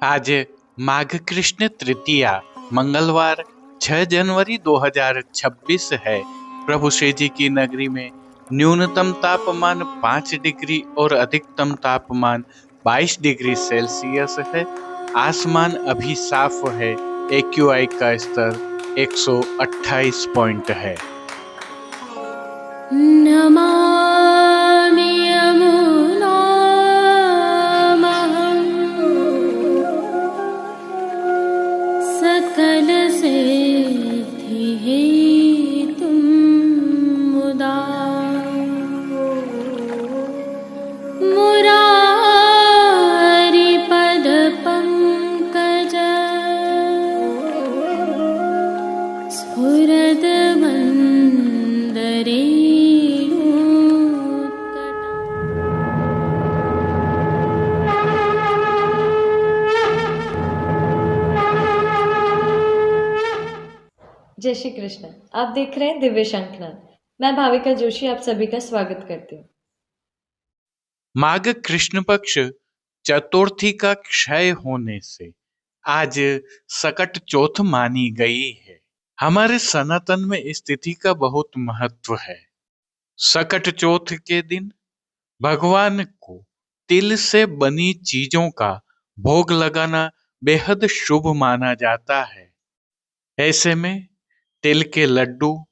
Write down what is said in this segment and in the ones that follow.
आज माघ कृष्ण तृतीया मंगलवार 6 जनवरी 2026 है। प्रभु श्री जी की नगरी में न्यूनतम तापमान 5 डिग्री और अधिकतम तापमान 22 डिग्री सेल्सियस है। आसमान अभी साफ है। AQI का स्तर 128 पॉइंट है। नमामि यमुनामहं सकलसिद्धिहेतुं मुदा मुरारिपदपङ्कज स्फुरद्वन्दरे जय श्री कृष्ण। आप देख रहे हैं दिव्य शंखनाद। मैं भाविका जोशी आप सभी का स्वागत करती हूँ। माघ कृष्ण पक्ष चतुर्थी का क्षय होने से आज सकट चौथ मानी गई है। हमारे सनातन में इस तिथि का बहुत महत्व है। सकट चौथ के दिन भगवान को तिल से बनी चीजों का भोग लगाना बेहद शुभ माना जाता है। ऐसे में तिल के लड्डू,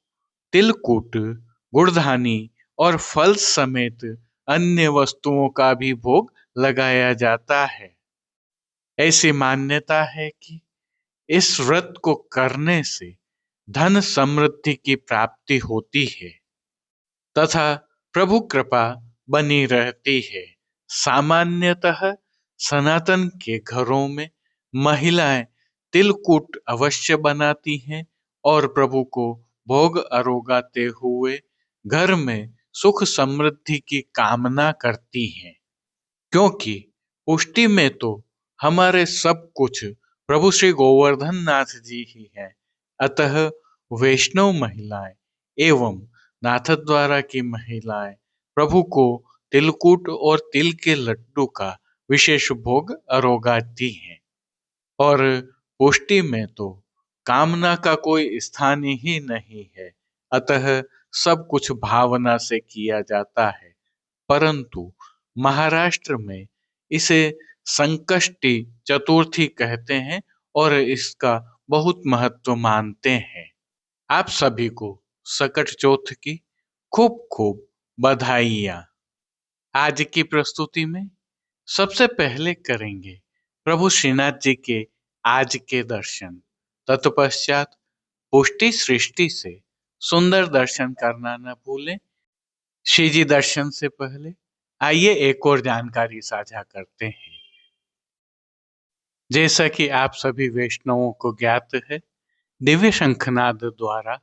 तिलकुट, गुड़धानी और फल समेत अन्य वस्तुओं का भी भोग लगाया जाता है। ऐसी मान्यता है कि इस व्रत को करने से धन समृद्धि की प्राप्ति होती है तथा प्रभु कृपा बनी रहती है। सामान्यतः सनातन के घरों में महिलाएं तिलकुट अवश्य बनाती हैं और प्रभु को भोग अरोगाते हुए घर में सुख समृद्धि की कामना करती हैं। क्योंकि पुष्टि में तो हमारे सब कुछ प्रभु श्री गोवर्धन नाथ जी ही हैं। अतः वैष्णव महिलाएं एवं नाथ द्वारा की महिलाएं प्रभु को तिलकुट और तिल के लड्डू का विशेष भोग अरोगाती हैं। और पुष्टि में तो कामना का कोई स्थान ही नहीं है। अतः सब कुछ भावना से किया जाता है। परंतु महाराष्ट्र में इसे संकष्टी चतुर्थी कहते हैं और इसका बहुत महत्व मानते हैं। आप सभी को सकट चौथ की खूब खूब बधाइयाँ। आज की प्रस्तुति में सबसे पहले करेंगे प्रभु श्रीनाथ जी के आज के दर्शन। तत्पश्चात पुष्टि सृष्टि से सुंदर दर्शन करना न भूलें। श्री जी दर्शन से पहले आइए एक और जानकारी साझा करते हैं। जैसा कि आप सभी वैष्णवों को ज्ञात है, दिव्य शंखनाद द्वारा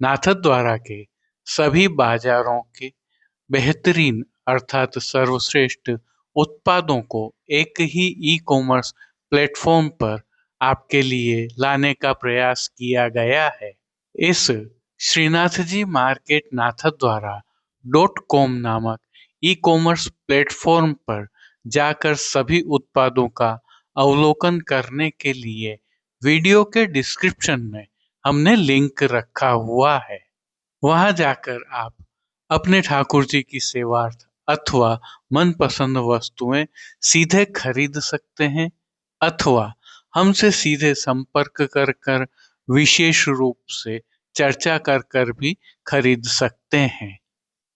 नाथ द्वारा के सभी बाजारों के बेहतरीन अर्थात सर्वश्रेष्ठ उत्पादों को एक ही ई-कॉमर्स प्लेटफॉर्म पर आपके लिए लाने का प्रयास किया गया है। इस श्रीनाथ जी मार्केट नाथ द्वारा .com नामक ई-कॉमर्स प्लेटफॉर्म पर जाकर सभी उत्पादों का अवलोकन करने के लिए वीडियो के डिस्क्रिप्शन में हमने लिंक रखा हुआ है। वहां जाकर आप अपने ठाकुर जी की सेवार्थ अथवा मनपसंद वस्तुएं सीधे खरीद सकते हैं अथवा हमसे सीधे संपर्क कर कर विशेष रूप से चर्चा कर कर भी खरीद सकते हैं।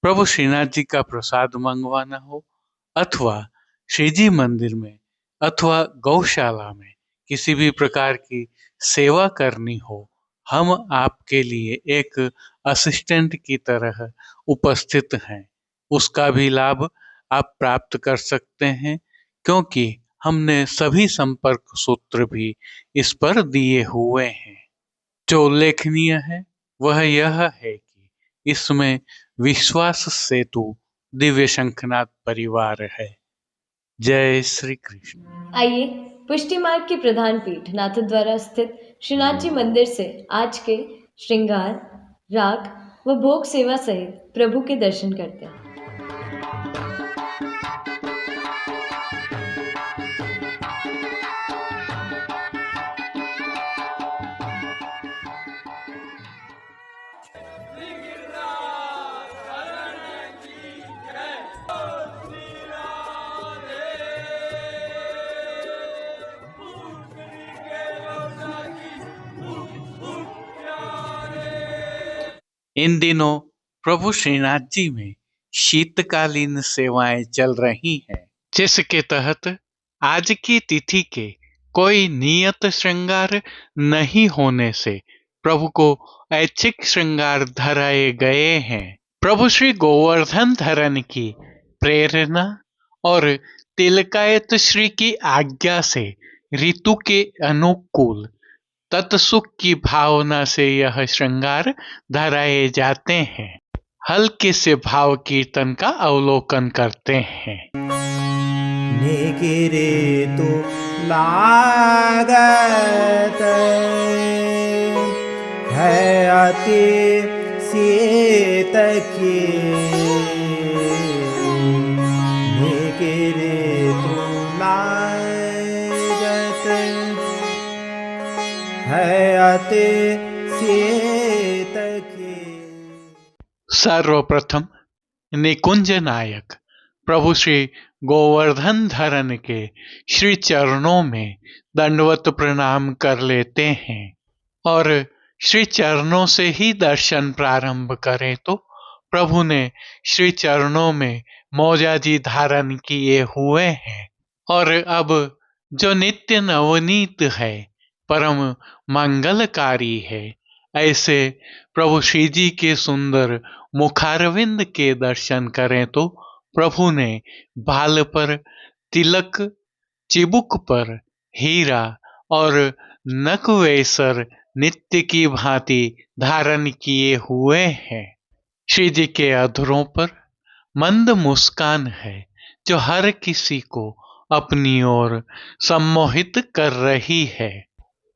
प्रभु श्रीनाथ जी का प्रसाद मंगवाना हो अथवा श्री जी मंदिर में अथवा गौशाला में किसी भी प्रकार की सेवा करनी हो, हम आपके लिए एक असिस्टेंट की तरह उपस्थित हैं। उसका भी लाभ आप प्राप्त कर सकते हैं क्योंकि हमने सभी संपर्क सूत्र भी इस पर दिए हुए हैं। जो उल्लेखनीय है वह यह है कि इसमें विश्वास सेतु दिव्य शंखनाद परिवार है। जय श्री कृष्ण। आइए पुष्टि मार्ग की प्रधान पीठ नाथ द्वारा स्थित श्रीनाथ जी मंदिर से आज के श्रृंगार, राग व भोग सेवा सहित प्रभु के दर्शन करते हैं। इन दिनों प्रभु श्रीनाथ जी में शीतकालीन सेवाएं चल रही हैं, जिसके तहत आज की तिथि के कोई नियत श्रृंगार नहीं होने से प्रभु को ऐच्छिक श्रृंगार धराए गए हैं। प्रभु श्री गोवर्धन धरन की प्रेरणा और तिलकायत श्री की आज्ञा से ऋतु के अनुकूल तत्सुख की भावना से यह श्रृंगार धराए जाते हैं। हल्के से भाव कीर्तन का अवलोकन करते हैं। निगिरे तो लागत है अति शीत की, निगिरे तो लागत है अति शीत की। सर्वप्रथम निकुंज नायक प्रभु श्री गोवर्धन धरन के श्री चरणों में दंडवत प्रणाम कर लेते हैं और श्री चरणों से ही दर्शन प्रारंभ करें तो प्रभु ने श्री चरणों में मौजाजी धारण किए हुए हैं और अब जो नित्य नवनीत है, परम मंगलकारी है, ऐसे प्रभु श्री जी के सुंदर मुखारविंद के दर्शन करें तो प्रभु ने बाल पर तिलक, चिबुक पर हीरा और नकवेसर नित्य की भांति धारण किए हुए हैं। श्री जी के अधरों पर मंद मुस्कान है जो हर किसी को अपनी ओर सम्मोहित कर रही है।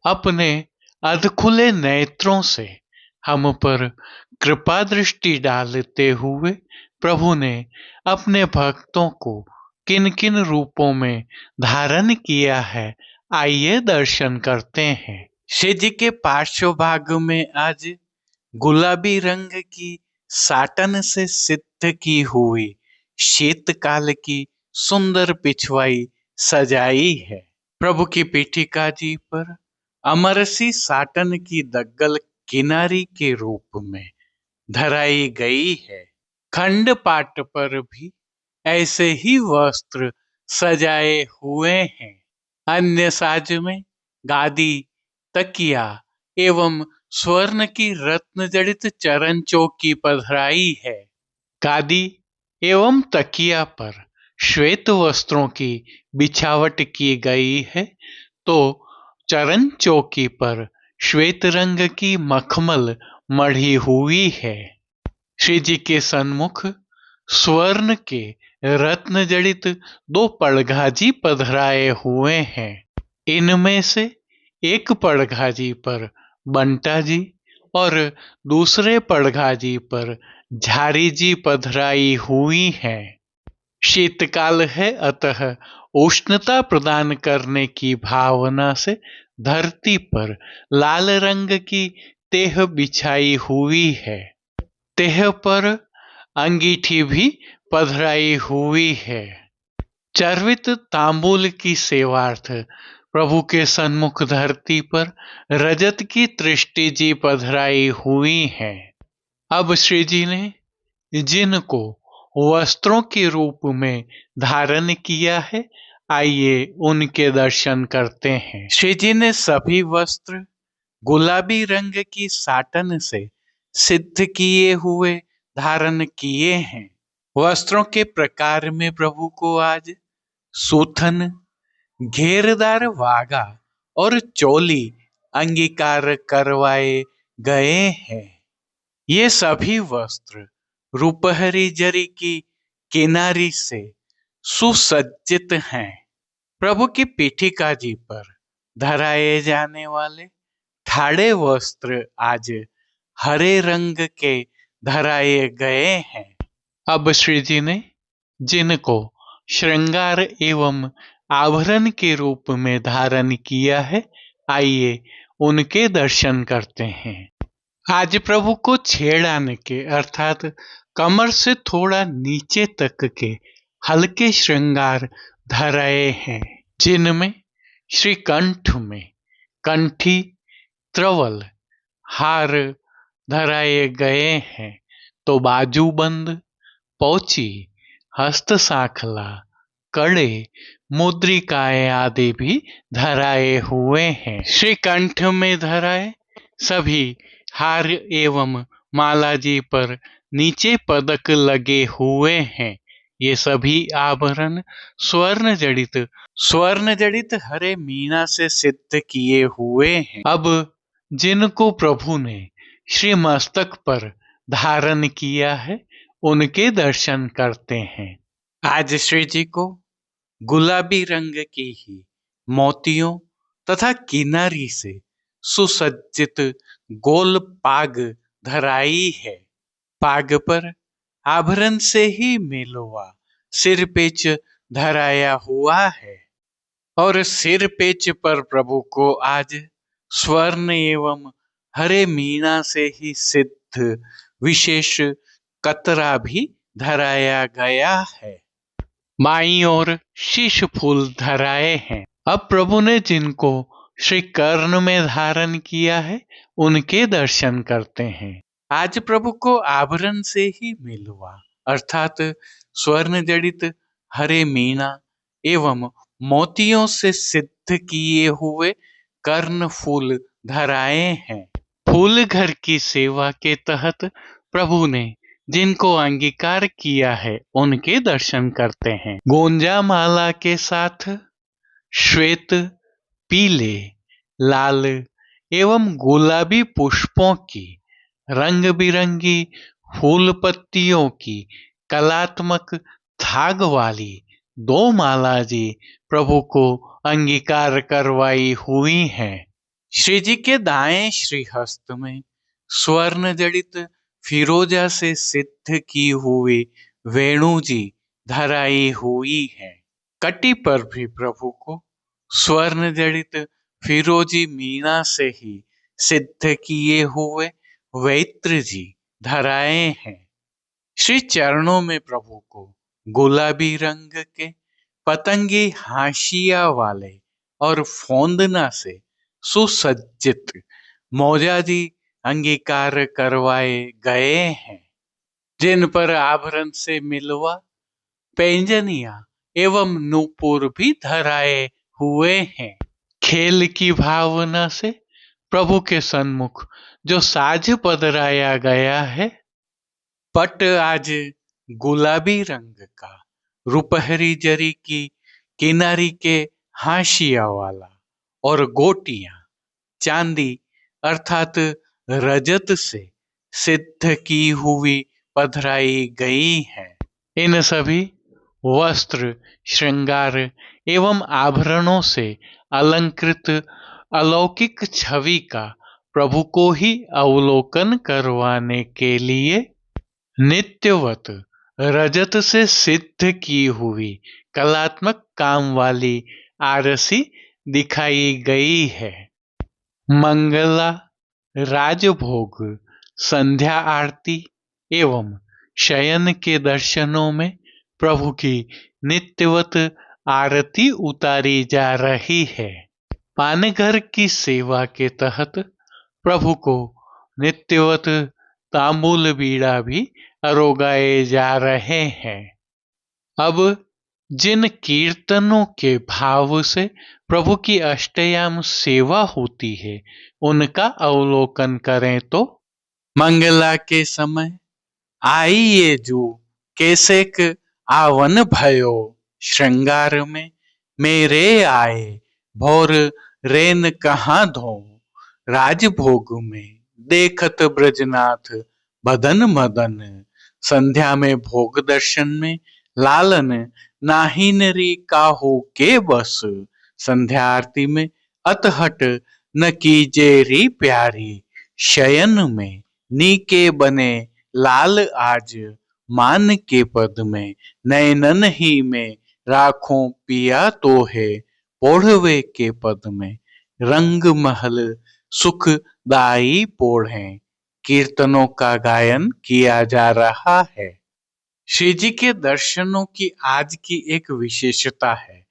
अपने अधखुले नेत्रों से हम पर कृपा दृष्टि डालते हुए प्रभु ने अपने भक्तों को किन किन रूपों में धारण किया है, आइए दर्शन करते हैं। श्री जी के पार्श्व भाग में आज गुलाबी रंग की साटन से सिद्ध की हुई शीतकाल की सुंदर पिछवाई सजाई है। प्रभु की पीठिका जी पर अमरसी साटन की दग्गल किनारी के रूप में धराई गई है। खंड पाट पर भी ऐसे ही वस्त्र सजाए हुए हैं। अन्य साज में गादी, तकिया एवं स्वर्ण की रत्न जड़ित चरण चौकी पधराई है। गादी एवं तकिया पर श्वेत वस्त्रों की बिछावट की गई है तो चरण चौकी पर श्वेत रंग की मखमल मढ़ी हुई है। श्री जी के सन्मुख स्वर्ण के रत्न जड़ित 2 पड़घाजी पधराए हुए हैं। इनमें से एक पड़घाजी पर बंटा जी और दूसरे पड़घाजी पर झारी जी पधराई हुई है। शीतकाल है, अतः उष्णता प्रदान करने की भावना से धरती पर लाल रंग की तेह बिछाई हुई है। तेह पर अंगीठी भी पधराई हुई है। चर्वित तांबूल की सेवार्थ प्रभु के सन्मुख धरती पर रजत की तृष्टि जी पधराई हुई है। अब श्री जी ने जिनको वस्त्रों के रूप में धारण किया है, आइए उनके दर्शन करते हैं। श्री जी ने सभी वस्त्र गुलाबी रंग की साटन से सिद्ध किए हुए धारण किए हैं। वस्त्रों के प्रकार में प्रभु को आज सूथन, घेरदार वागा और चोली अंगीकार करवाए गए हैं। ये सभी वस्त्र रूपहरी जरी की किनारी से सुसज्जित हैं। प्रभु की पीठिका जी पर धराए जाने वाले ठाड़े वस्त्र आज हरे रंग के धराए गए हैं। अब श्री जी ने जिनको श्रृंगार एवं आभरण के रूप में धारण किया है, आइए उनके दर्शन करते हैं। आज प्रभु को छेड़ाने के अर्थात कमर से थोड़ा नीचे तक के हल्के श्रृंगार धराए हैं, जिनमें श्रीकंठ में कंठी, त्रवल, हार, धराए गए हैं, तो बाजूबंद, पोची, हस्त सांखला, कड़े, मुद्रिकाएं आदि भी धराए हुए हैं। श्रीकंठ में धराए सभी हार एवं माला जी पर नीचे पदक लगे हुए हैं। ये सभी आभरण स्वर्ण जड़ित हरे मीना से सिद्ध किए हुए हैं। अब जिनको प्रभु ने श्री मस्तक पर धारण किया है, उनके दर्शन करते हैं। आज श्री जी को गुलाबी रंग की ही मोतियों तथा किनारी से सुसज्जित गोल पाग धराई है। पाग पर आभरण से ही मेलवा सिर पेच धराया हुआ है और सिर पेच पर प्रभु को आज स्वर्ण एवं हरे मीना से ही सिद्ध विशेष कतरा भी धराया गया है। माई और शीश फूल धराए हैं। अब प्रभु ने जिनको श्री कर्ण में धारण किया है, उनके दर्शन करते हैं। आज प्रभु को आभरण से ही मिलवा अर्थात स्वर्ण जड़ित हरे मीना एवं मोतियों से सिद्ध किए हुए कर्ण फूल धराए हैं। फूल घर की सेवा के तहत प्रभु ने जिनको अंगीकार किया है, उनके दर्शन करते हैं। गोंजा माला के साथ श्वेत, पीले, लाल एवं गुलाबी पुष्पों की रंग बिरंगी फूल पत्तियों की कलात्मक थाग वाली 2 माला जी प्रभु को अंगीकार करवाई हुई हैं। श्री जी के दाएं श्रीहस्त में स्वर्ण जड़ित फिरोजा से सिद्ध की हुई वेणु जी धराई हुई है। कटी पर भी प्रभु को स्वर्ण जड़ित फिरोजी मीना से ही सिद्ध किए हुए वैत्र जी धराए हैं। श्री चरणों में प्रभु को गुलाबी रंग के पतंगी हाशिया वाले और फोंदना से सुसज्जित मौजा जी अंगीकार करवाए गए हैं, जिन पर आभरण से मिलवा पैंजनिया एवं नूपुर भी धराए हुए हैं। खेल की भावना से प्रभु के सन्मुख जो साज पधराया गया है, पट आज गुलाबी रंग का रुपहरी जरी की किनारी के हाशिया वाला और गोटियां चांदी अर्थात रजत से सिद्ध की हुई पधराई गई है। इन सभी वस्त्र, श्रृंगार एवं आभरणों से अलंकृत अलौकिक छवि का प्रभु को ही अवलोकन करवाने के लिए नित्यवत रजत से सिद्ध की हुई कलात्मक काम वाली आरसी दिखाई गई है। मंगला, राजभोग, संध्या आरती एवं शयन के दर्शनों में प्रभु की नित्यवत आरती उतारी जा रही है। पानघर की सेवा के तहत प्रभु को नित्यवत तांबूल बीड़ा भी अरोगाए जा रहे हैं। अब जिन कीर्तनों के भाव से प्रभु की अष्टयाम सेवा होती है, उनका अवलोकन करें तो मंगला के समय आइए जो कैसेक आवन भयो, श्रृंगार में मेरे आए भोर रेन कहाँ धो, राजभोग में देखत ब्रजनाथ बदन मदन, संध्या में भोग दर्शन में लालन नाही नरी काहू के बस, संध्या आरती में अतहट न कीजे री प्यारी, शयन में नीके बने लाल आज, मान के पद में नैनन ही में राखों पिया तो है, पोढ़वे के पद में रंग महल सुखदाई पोढ़े, कीर्तनों का गायन किया जा रहा है। श्री जी के दर्शनों की आज की एक विशेषता है।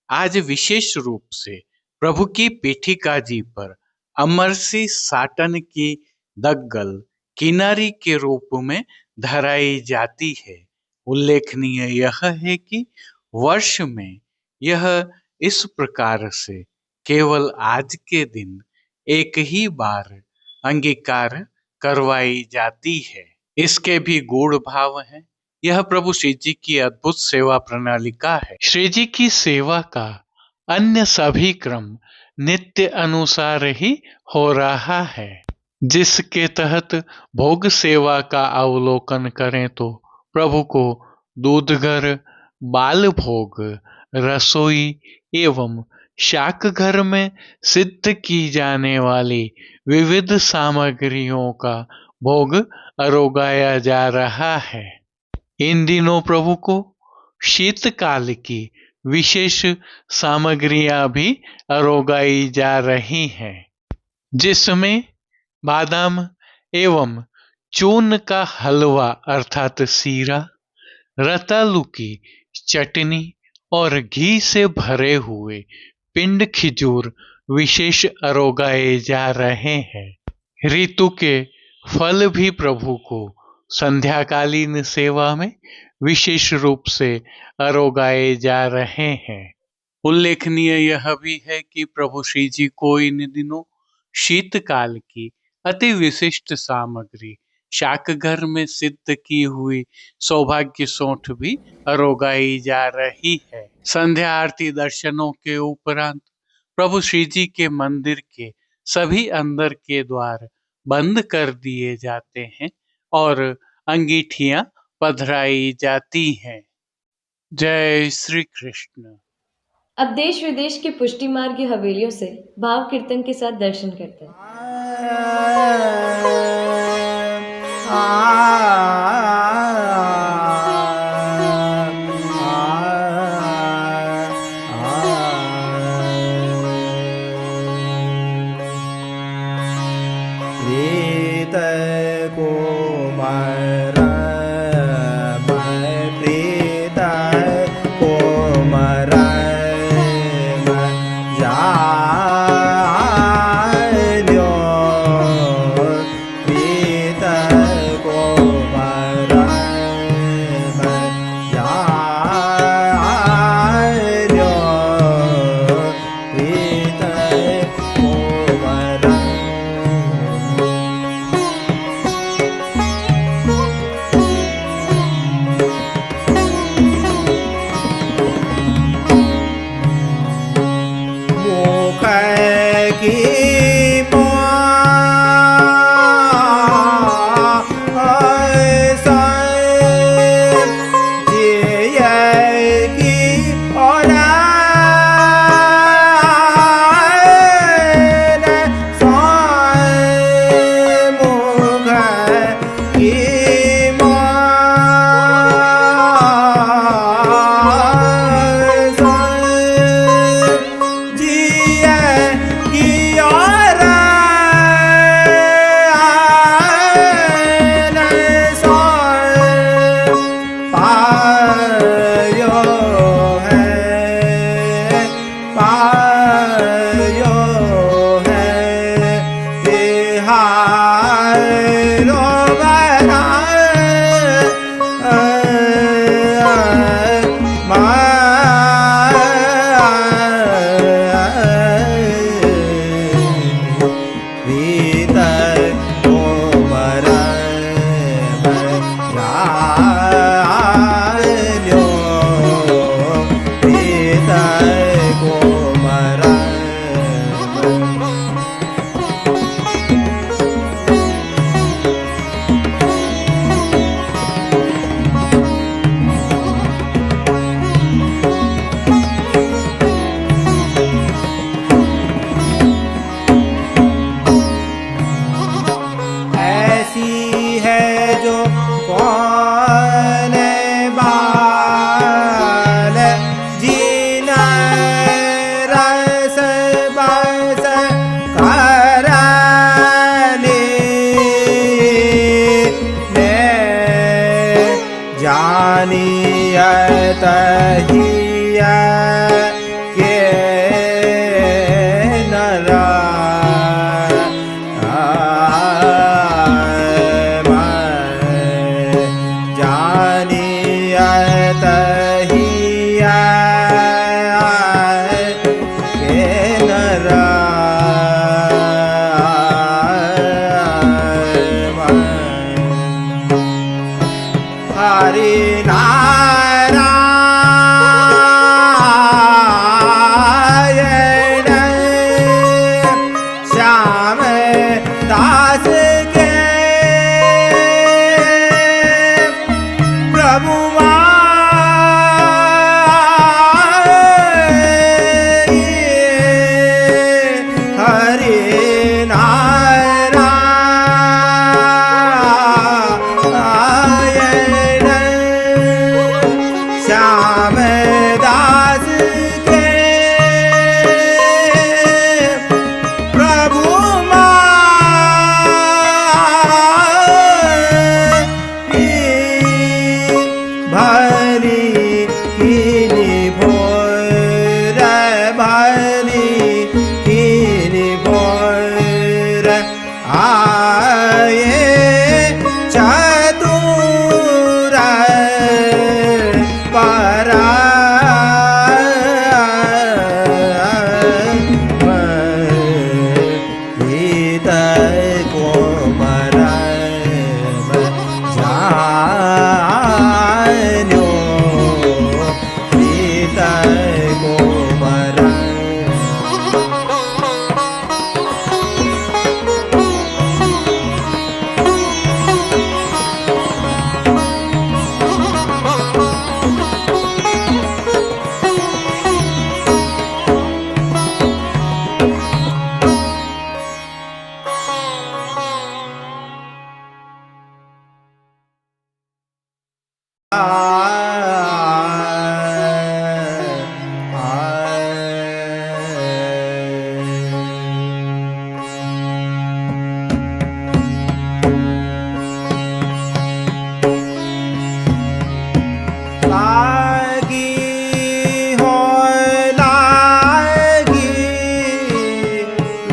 आज विशेष रूप से प्रभु की पीठिका जी पर अमरसी साटन की दग्गल किनारी के रूप में धराई जाती है। उल्लेखनीय यह है कि वर्ष में यह इस प्रकार से केवल आज के दिन एक ही बार अंगीकार करवाई जाती है। इसके भी गूढ़ भाव हैं। यह प्रभु श्री जी की अद्भुत सेवा प्रणाली का है। श्री जी की सेवा का अन्य सभी क्रम नित्य अनुसार ही हो रहा है, जिसके तहत भोग सेवा का अवलोकन करें तो प्रभु को दूधघर, बाल भोग, रसोई एवं शाक घर में सिद्ध की जाने वाली विविध सामग्रियों का भोग अरोगाया जा रहा है। इन दिनों प्रभु को शीतकाल की विशेष सामग्रियां भी अरोगाई जा रही हैं, जिसमें बादाम एवं चून का हलवा अर्थात सीरा, रतालू की चटनी और घी से भरे हुए पिंड खिजूर विशेष अरोगाए जा रहे हैं। ऋतु के फल भी प्रभु को संध्याकालीन सेवा में विशेष रूप से अरोगाए जा रहे हैं। उल्लेखनीय यह भी है कि प्रभु श्री जी को इन दिनों शीतकाल की अति विशिष्ट सामग्री शाकघर में सिद्ध की हुई सौभाग्य सौंठ भी अरोगाई जा रही है। संध्या आरती दर्शनों के उपरांत प्रभु श्री जी के मंदिर के सभी अंदर के द्वार बंद कर दिए जाते हैं और अंगीठियां पधराई जाती हैं। जय श्री कृष्ण। अब देश विदेश के पुष्टि मार्ग की हवेलियों से भाव कीर्तन के साथ दर्शन करते हैं।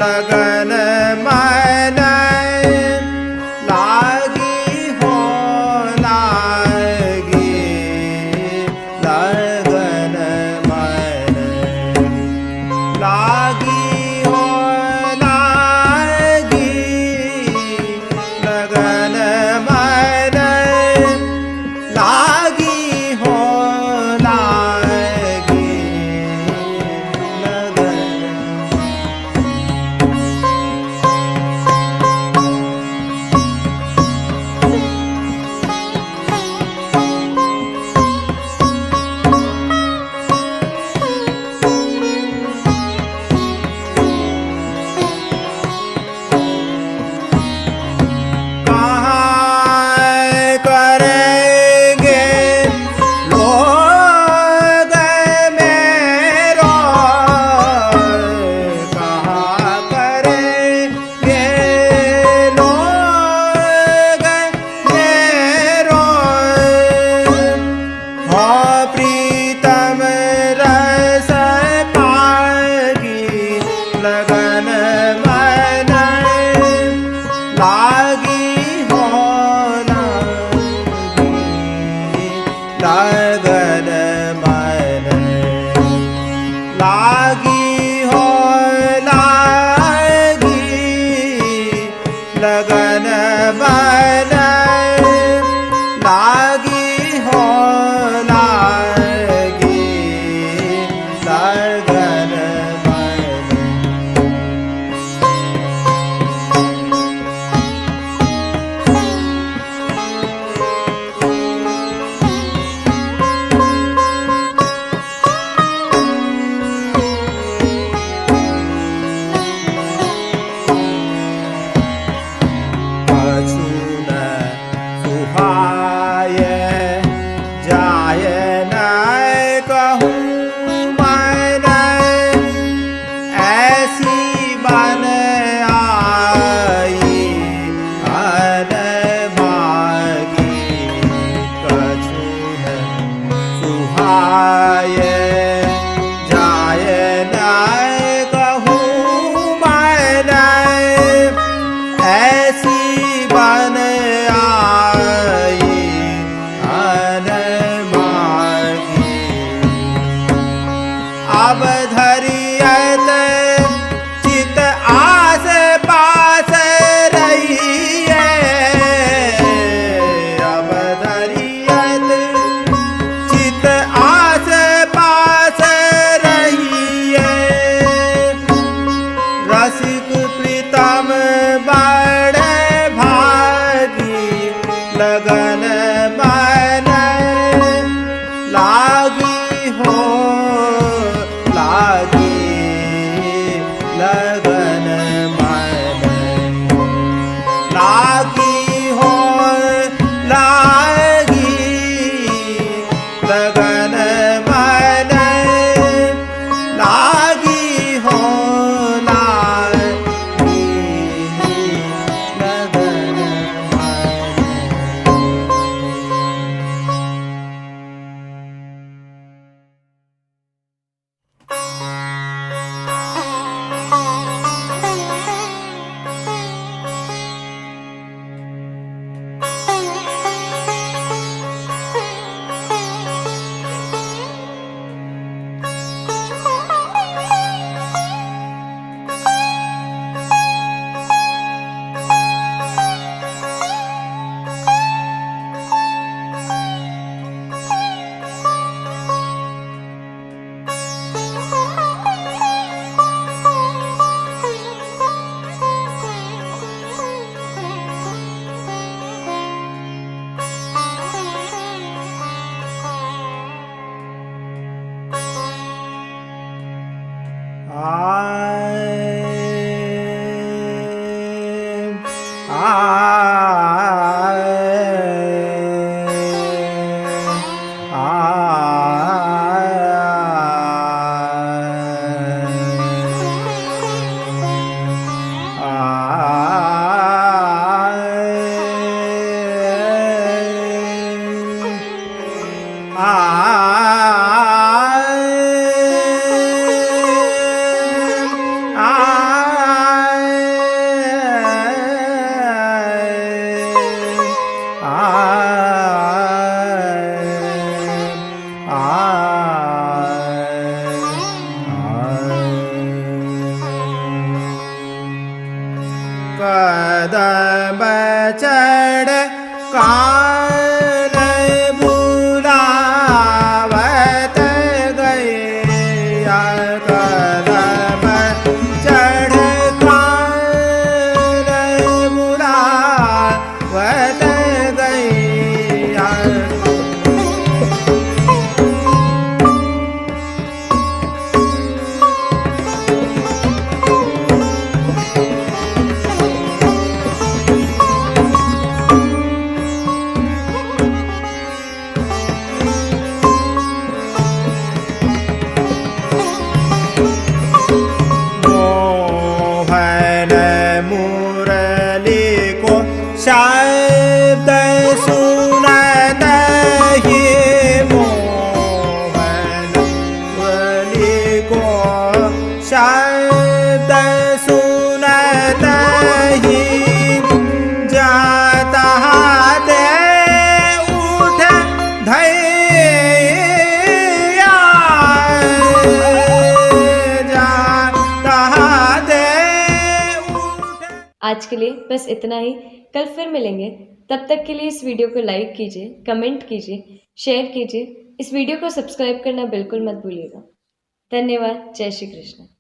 लगन मन लागी हो लागी लगन मन लागी हो लागी लगन मन लागी हो लागी लगन कहाँ करेंगे लोग मेरो कहाँ करेंगे लोग मेरो हाँ प्रीतम रस पागी लगन मन लागी हो लागी लगन मन लागी हो लागी लगन मन लागी हो लागी लगन मन कछु न सुहाय जाय न कहूँ मन ऐसी बन आई अन भागी कछु न सुहाय जाय न कहूँ मन ऐसी बन आई अन मागी अब धरियत चित आस पास रही है अब धरियत चित आस पास रही है रसिक प्रीतम बड़े भागी लगन मन लागी हो लागी लगन मन लागी हो लागी लगन मन लागी हो लागी लगन कदम चढ़ कान बुलावत गैया कदम चढ़ कान बुलावत गैया मोहन मुरली को शब्द सुनत ही मोहन मुरली को शब्द सुनत ही जाता दे उठ धैया जाता दे उठ। आज के लिए बस इतना ही। कल फिर मिलेंगे। तब तक के लिए इस वीडियो को लाइक कीजिए, कमेंट कीजिए, शेयर कीजिए। इस वीडियो को सब्सक्राइब करना बिल्कुल मत भूलिएगा। धन्यवाद। जय श्री कृष्ण।